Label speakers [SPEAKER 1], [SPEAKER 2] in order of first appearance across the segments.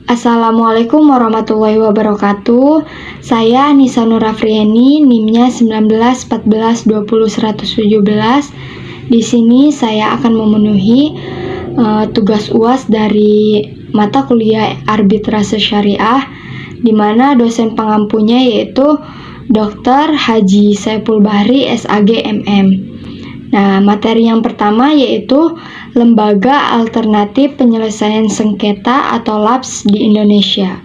[SPEAKER 1] Assalamualaikum warahmatullahi wabarakatuh. Saya Nisa Nurafrieni, NIM-nya 19 14 20 117. Di sini saya akan memenuhi tugas UAS dari mata kuliah Arbitrase Syariah, di mana dosen pengampunya yaitu Dr. Haji Saiful Bahri, SAG, MM. Nah, materi yang pertama yaitu Lembaga Alternatif Penyelesaian Sengketa atau LAPS di Indonesia.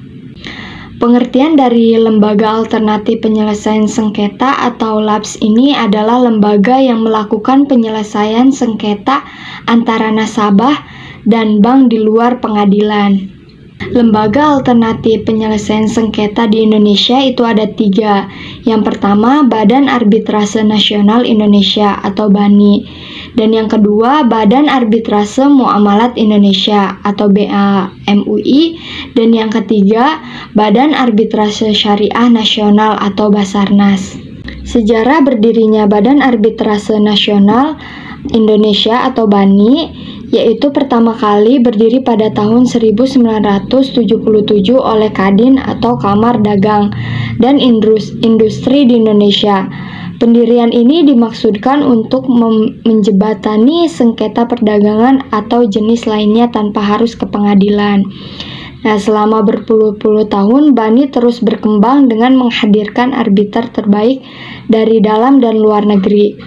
[SPEAKER 1] Pengertian dari Lembaga Alternatif Penyelesaian Sengketa atau LAPS ini adalah lembaga yang melakukan penyelesaian sengketa antara nasabah dan bank di luar pengadilan. Lembaga alternatif penyelesaian sengketa di Indonesia itu ada 3. Yang pertama, Badan Arbitrase Nasional Indonesia atau BANI. Dan yang kedua, Badan Arbitrase Muamalat Indonesia atau BAMUI. Dan yang ketiga, Badan Arbitrase Syariah Nasional atau Basarnas. Sejarah berdirinya Badan Arbitrase Nasional Indonesia atau BANI yaitu pertama kali berdiri pada tahun 1977 oleh Kadin atau Kamar Dagang dan Industri di Indonesia. Pendirian ini dimaksudkan untuk menjembatani sengketa perdagangan atau jenis lainnya tanpa harus ke pengadilan. Nah, selama berpuluh-puluh tahun, BANI terus berkembang dengan menghadirkan arbiter terbaik dari dalam dan luar negeri.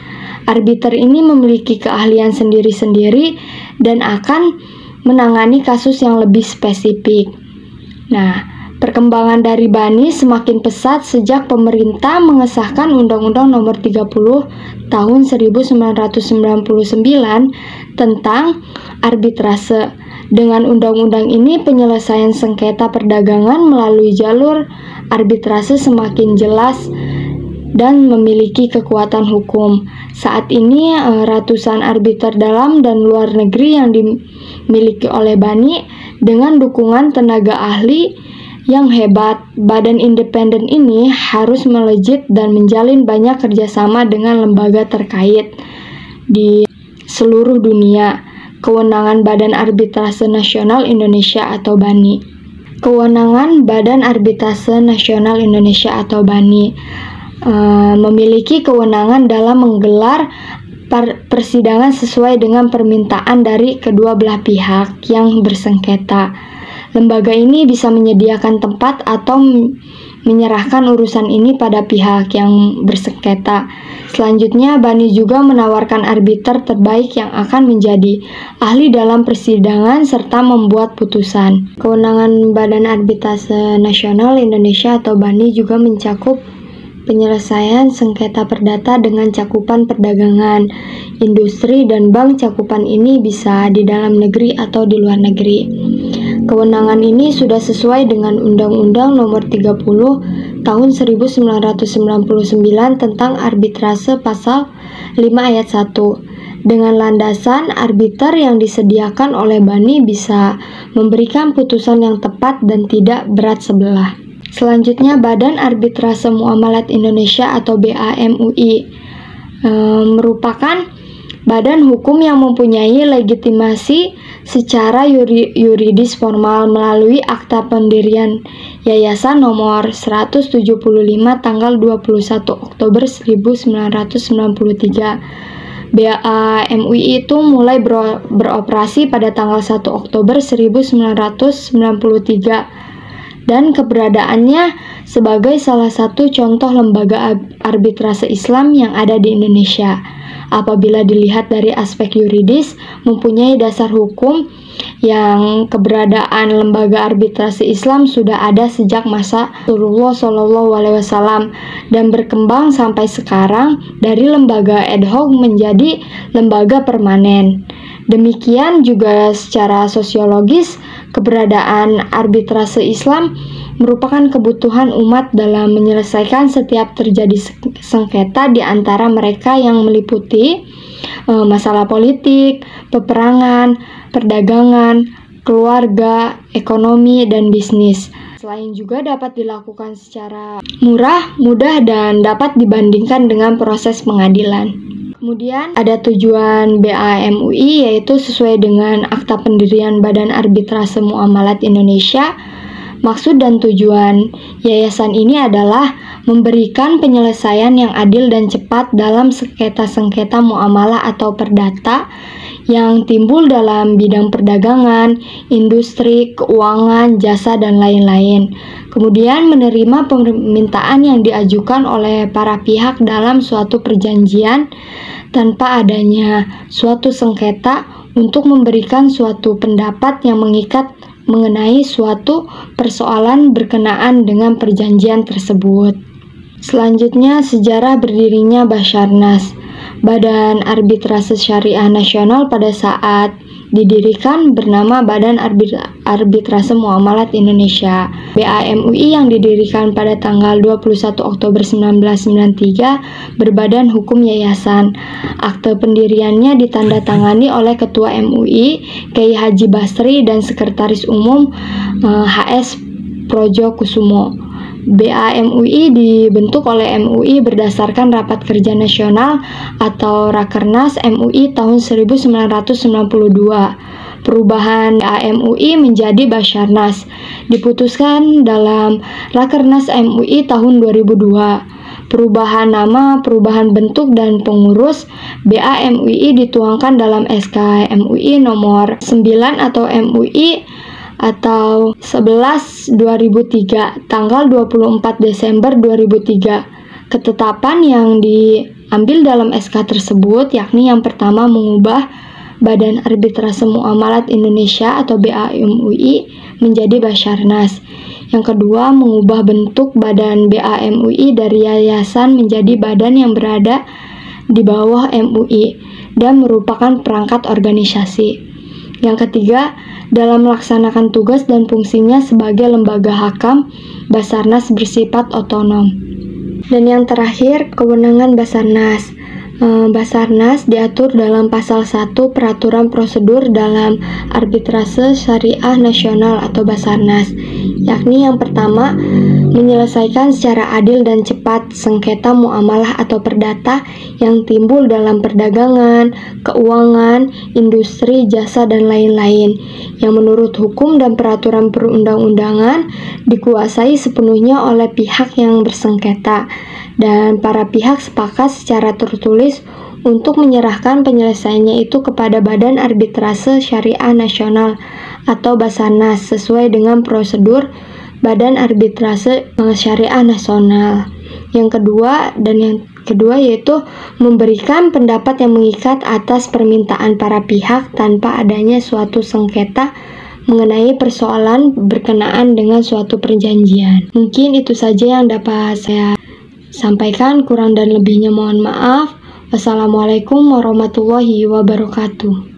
[SPEAKER 1] Arbiter ini memiliki keahlian sendiri-sendiri dan akan menangani kasus yang lebih spesifik. Nah, perkembangan dari BANI semakin pesat sejak pemerintah mengesahkan Undang-Undang Nomor 30 Tahun 1999 tentang arbitrase. Dengan undang-undang ini, penyelesaian sengketa perdagangan melalui jalur arbitrase semakin jelas dan memiliki kekuatan hukum. Saat ini ratusan arbiter dalam dan luar negeri yang dimiliki oleh BANI dengan dukungan tenaga ahli yang hebat. Badan independen ini harus melejit dan menjalin banyak kerjasama dengan lembaga terkait di seluruh dunia. Kewenangan Badan Arbitrase Nasional Indonesia atau BANI. Kewenangan Badan Arbitrase Nasional Indonesia atau BANI memiliki kewenangan dalam menggelar persidangan sesuai dengan permintaan dari kedua belah pihak yang bersengketa. Lembaga ini bisa menyediakan tempat atau menyerahkan urusan ini pada pihak yang bersengketa. Selanjutnya, BANI juga menawarkan arbiter terbaik yang akan menjadi ahli dalam persidangan serta membuat putusan. Kewenangan Badan Arbitrase Nasional Indonesia atau BANI juga mencakup penyelesaian sengketa perdata dengan cakupan perdagangan, industri, dan bank. Cakupan ini bisa di dalam negeri atau di luar negeri. Kewenangan ini sudah sesuai dengan Undang-Undang Nomor 30 Tahun 1999 tentang arbitrase pasal 5 ayat 1. Dengan landasan arbiter yang disediakan oleh BANI bisa memberikan putusan yang tepat dan tidak berat sebelah. Selanjutnya, Badan Arbitrase Muamalat Indonesia atau BAMUI merupakan badan hukum yang mempunyai legitimasi secara yuridis formal melalui Akta Pendirian Yayasan Nomor 175 tanggal 21 Oktober 1993. BAMUI itu mulai beroperasi pada tanggal 1 Oktober 1993 dan keberadaannya sebagai salah satu contoh lembaga arbitrase Islam yang ada di Indonesia. Apabila dilihat dari aspek yuridis, mempunyai dasar hukum yang keberadaan lembaga arbitrase Islam sudah ada sejak masa Rasulullah SAW dan berkembang sampai sekarang dari lembaga ad hoc menjadi lembaga permanen. Demikian juga secara sosiologis, keberadaan arbitrase Islam merupakan kebutuhan umat dalam menyelesaikan setiap terjadi sengketa di antara mereka yang meliputi masalah politik, peperangan, perdagangan, keluarga, ekonomi, dan bisnis. Selain juga dapat dilakukan secara murah, mudah, dan dapat dibandingkan dengan proses pengadilan. Kemudian ada tujuan BAMUI yaitu sesuai dengan Akta Pendirian Badan Arbitrase Muamalat Indonesia Maksud dan tujuan yayasan ini adalah memberikan penyelesaian yang adil dan cepat dalam sengketa-sengketa muamalah atau perdata yang timbul dalam bidang perdagangan, industri, keuangan, jasa, dan lain-lain. Kemudian menerima permintaan yang diajukan oleh para pihak dalam suatu perjanjian tanpa adanya suatu sengketa untuk memberikan suatu pendapat yang mengikat mengenai suatu persoalan berkenaan dengan perjanjian tersebut. Selanjutnya, sejarah berdirinya Basarnas. Badan Arbitrase Syariah Nasional pada saat didirikan bernama Badan Arbitrase Muamalat Indonesia (BAMUI) yang didirikan pada tanggal 21 Oktober 1993 berbadan hukum yayasan. Akte pendiriannya ditandatangani oleh Ketua MUI Kiai Haji Basri dan Sekretaris Umum HS Projo Kusumo. BAMUI dibentuk oleh MUI berdasarkan Rapat Kerja Nasional atau Rakernas MUI tahun 1992. Perubahan BAMUI menjadi Basarnas diputuskan dalam Rakernas MUI tahun 2002. Perubahan nama, perubahan bentuk, dan pengurus BAMUI dituangkan dalam SK MUI nomor 9 atau MUI atau 11 2003 tanggal 24 Desember 2003. Ketetapan yang diambil dalam SK tersebut yakni yang pertama mengubah Badan Arbitrase Muamalat Indonesia atau BAMUI menjadi Basarnas. Yang kedua mengubah bentuk badan BAMUI dari yayasan menjadi badan yang berada di bawah MUI dan merupakan perangkat organisasi. Yang ketiga, dalam melaksanakan tugas dan fungsinya sebagai lembaga hakam, Basarnas bersifat otonom. Dan yang terakhir, kewenangan Basarnas. Basarnas diatur dalam pasal 1 Peraturan Prosedur dalam Arbitrase Syariah Nasional atau Basarnas, yakni yang pertama, menyelesaikan secara adil dan cepat sengketa muamalah atau perdata yang timbul dalam perdagangan, keuangan, industri, jasa, dan lain-lain, yang menurut hukum dan peraturan perundang-undangan dikuasai sepenuhnya oleh pihak yang bersengketa, dan para pihak sepakat secara tertulis untuk menyerahkan penyelesaiannya itu kepada Badan Arbitrase Syariah Nasional atau Basarnas sesuai dengan prosedur Badan Arbitrase Syariah Nasional. Yang kedua yaitu memberikan pendapat yang mengikat atas permintaan para pihak tanpa adanya suatu sengketa mengenai persoalan berkenaan dengan suatu perjanjian. Mungkin itu saja yang dapat saya sampaikan, kurang dan lebihnya mohon maaf. Wassalamualaikum warahmatullahi wabarakatuh.